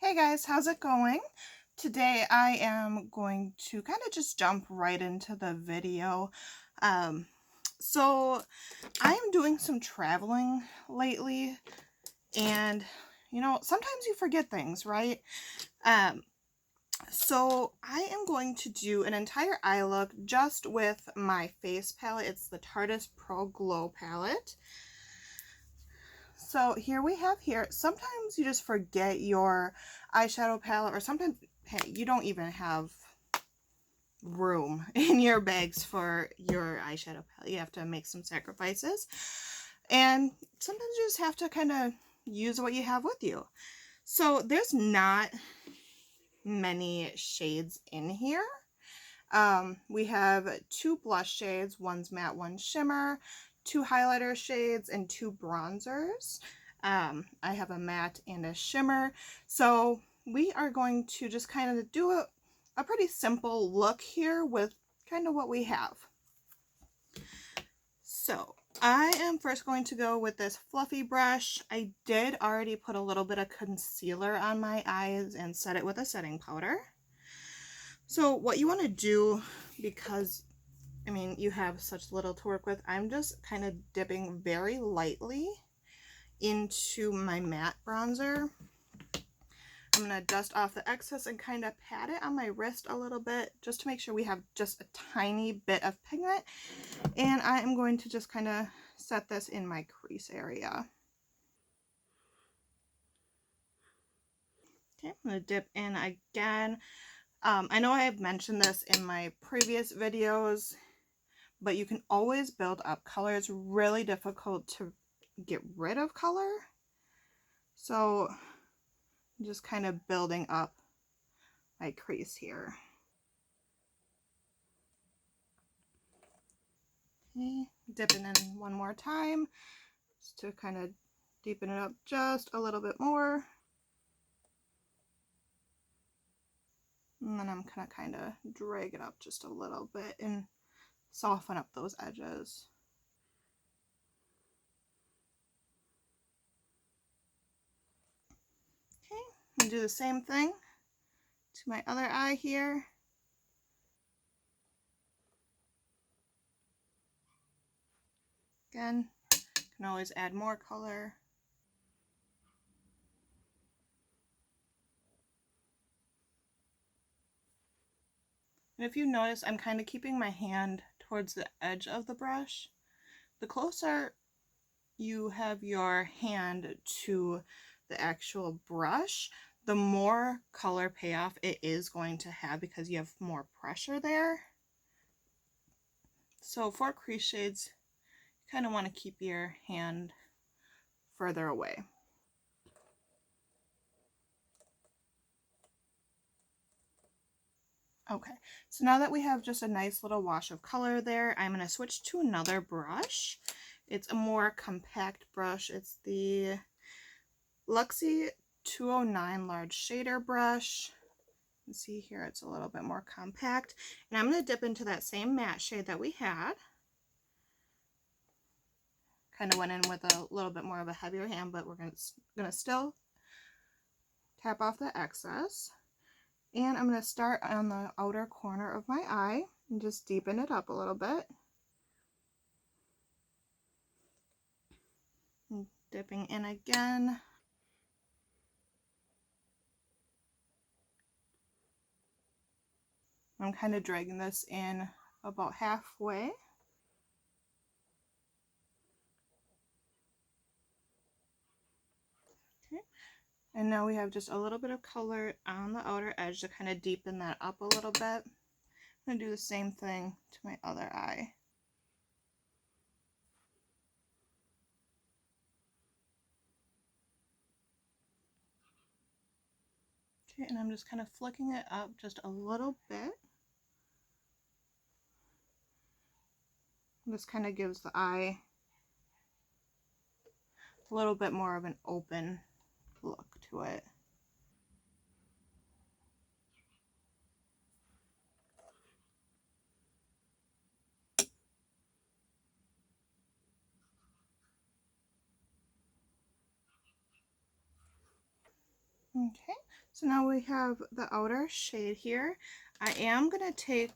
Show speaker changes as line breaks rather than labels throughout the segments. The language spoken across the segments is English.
Hey guys, how's it going? Today I am going to kind of just jump right into the video. Um, so I am doing some traveling lately, and sometimes you forget things, right? So I am going to do an entire eye look just with my face palette. It's the Tarte's Pro Glow palette. So here we have here, sometimes you just forget your eyeshadow palette, or sometimes, hey, you don't even have room in your bags for your eyeshadow palette. You have to make some sacrifices. And sometimes you just have to kind of use what you have with you. So there's not many shades in here. We have 2 blush shades, one's matte, one's shimmer, 2 highlighter shades, and 2 bronzers. I have a matte and a shimmer. So we are going to just kind of do a pretty simple look here with kind of what we have. So I am first going to go with this fluffy brush. I did already put a little bit of concealer on my eyes and set it with a setting powder. So what you want to do, because you have such little to work with, I'm just kind of dipping very lightly into my matte bronzer. I'm going to dust off the excess and kind of pat it on my wrist a little bit just to make sure we have just a tiny bit of pigment. And I am going to just kind of set this in my crease area. Okay, I'm going to dip in again. I know I have mentioned this in my previous videos, but you can always build up color. It's really difficult to get rid of color. So I'm just kind of building up my crease here. Okay, dipping in one more time just to kind of deepen it up just a little bit more. And then I'm gonna kind of drag it up just a little bit and soften up those edges. Okay, and do the same thing to my other eye here. Again, can always add more color. And if you notice, I'm kind of keeping my hand towards the edge of the brush. The closer you have your hand to the actual brush, the more color payoff it is going to have because you have more pressure there. So for crease shades, you kind of want to keep your hand further away. Okay, so now that we have just a nice little wash of color there, I'm going to switch to another brush. It's a more compact brush. It's the Luxie 209 large shader brush. You can see here it's a little bit more compact. And I'm going to dip into that same matte shade that we had. Kind of went in with a little bit more of a heavier hand, but we're going to still tap off the excess. And I'm going to start on the outer corner of my eye and just deepen it up a little bit. And dipping in again. I'm kind of dragging this in about halfway. Okay. And now we have just a little bit of color on the outer edge to kind of deepen that up a little bit. I'm going to do the same thing to my other eye. Okay, and I'm just kind of flicking it up just a little bit. This kind of gives the eye a little bit more of an open look to it. Okay, so now we have the outer shade here. I am going to take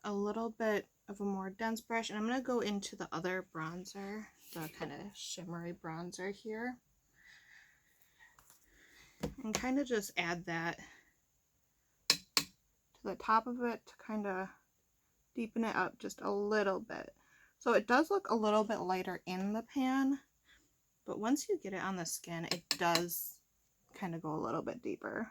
a little bit of a more dense brush, and I'm going to go into the other bronzer, the kind of shimmery bronzer here, and kind of just add that to the top of it to kind of deepen it up just a little bit. So it does look a little bit lighter in the pan, but once you get it on the skin, it does kind of go a little bit deeper.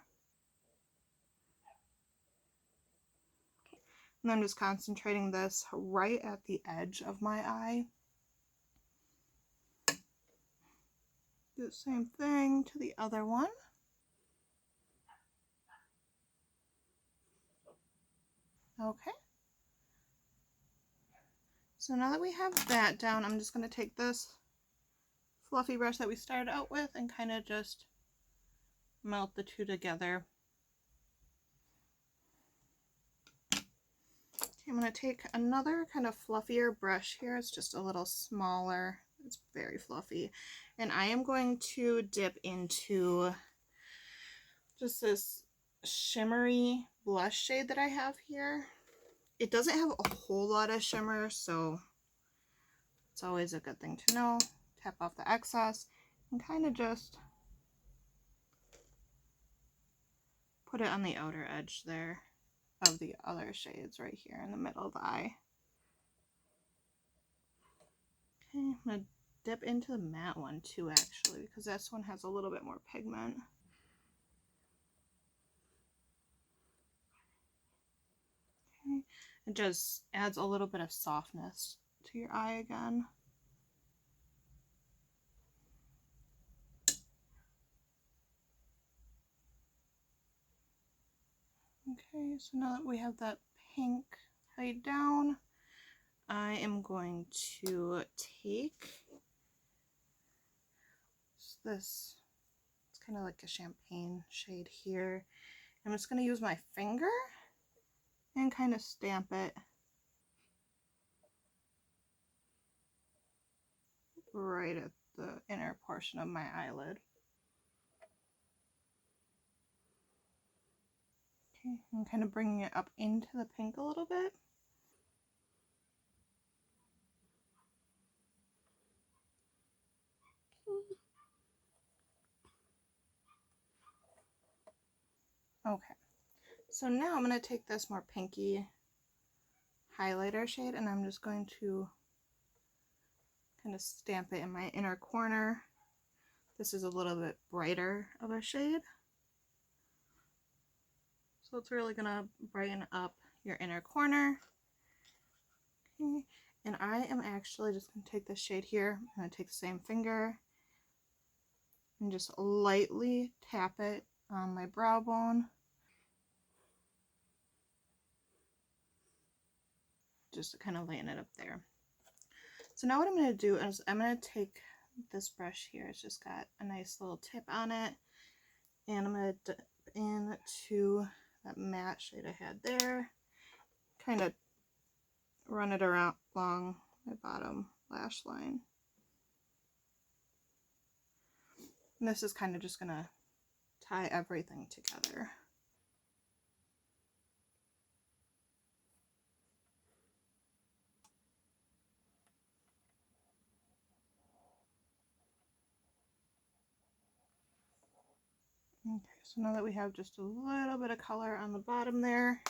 And I'm just concentrating this right at the edge of my eye. Do the same thing to the other one. Okay. So now that we have that down, I'm just going to take this fluffy brush that we started out with and kind of just melt the two together. Okay, I'm going to take another kind of fluffier brush here. It's just a little smaller. It's very fluffy. And I am going to dip into just this shimmery blush shade that I have here. It doesn't have a whole lot of shimmer, so it's always a good thing to know. Tap off the excess and kind of just put it on the outer edge there of the other shades right here in the middle of the eye. Okay, I'm going to dip into the matte one too, actually, because this one has a little bit more pigment. Okay, it just adds a little bit of softness to your eye again. Okay, so now that we have that pink laid down, I am going to take this, it's kind of like a champagne shade here. I'm just going to use my finger and kind of stamp it right at the inner portion of my eyelid. Okay, I'm kind of bringing it up into the pink a little bit. Okay, so now I'm going to take this more pinky highlighter shade and I'm just going to kind of stamp it in my inner corner. This is a little bit brighter of a shade, so it's really going to brighten up your inner corner. Okay, and I am actually just going to take this shade here. I'm going to take the same finger and just lightly tap it on my brow bone. Just to kind of lighten it up there. So now what I'm going to do is I'm going to take this brush here. It's just got a nice little tip on it. And I'm going to dip into that matte shade I had there. Kind of run it around along my bottom lash line. And this is kind of just going to tie everything together. Okay, so now that we have just a little bit of color on the bottom there,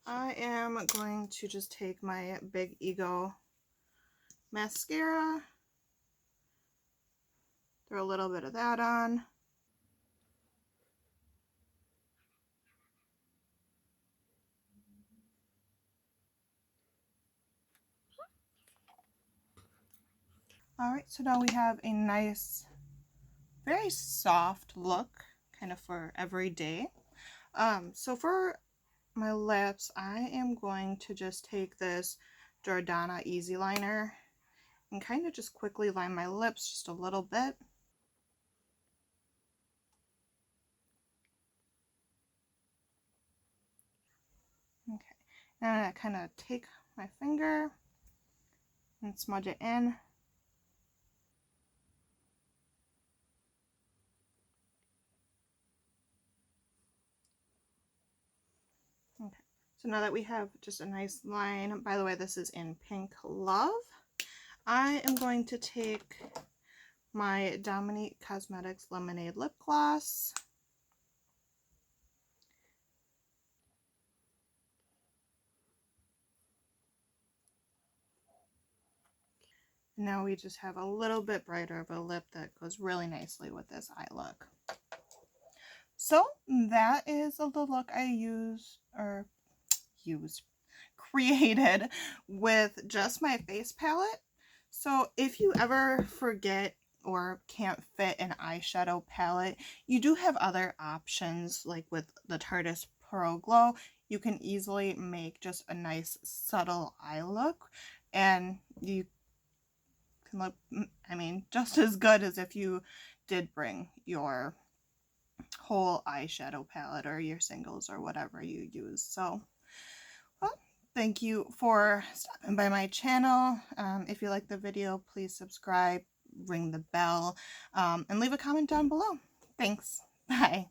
I am going to just take my Big Ego mascara, throw a little bit of that on. Alright, so now we have a nice, very soft look, kind of for every day. So for my lips, I am going to just take this Jordana Easy Liner and kind of just quickly line my lips just a little bit. Okay, and I kind of take my finger and smudge it in. So now that we have just a nice line, by the way, this is in Pink Love, I am going to take my Dominique Cosmetics Lemonade Lip Gloss. Now we just have a little bit brighter of a lip that goes really nicely with this eye look. So that is the look I created with just my face palette. So if you ever forget or can't fit an eyeshadow palette, you do have other options, like with the Tarteist Pro Glow. You can easily make just a nice subtle eye look, and you can look, I mean, just as good as if you did bring your whole eyeshadow palette or your singles or whatever you use. So, well, thank you for stopping by my channel. If you like the video, please subscribe, ring the bell, and leave a comment down below. Thanks. Bye.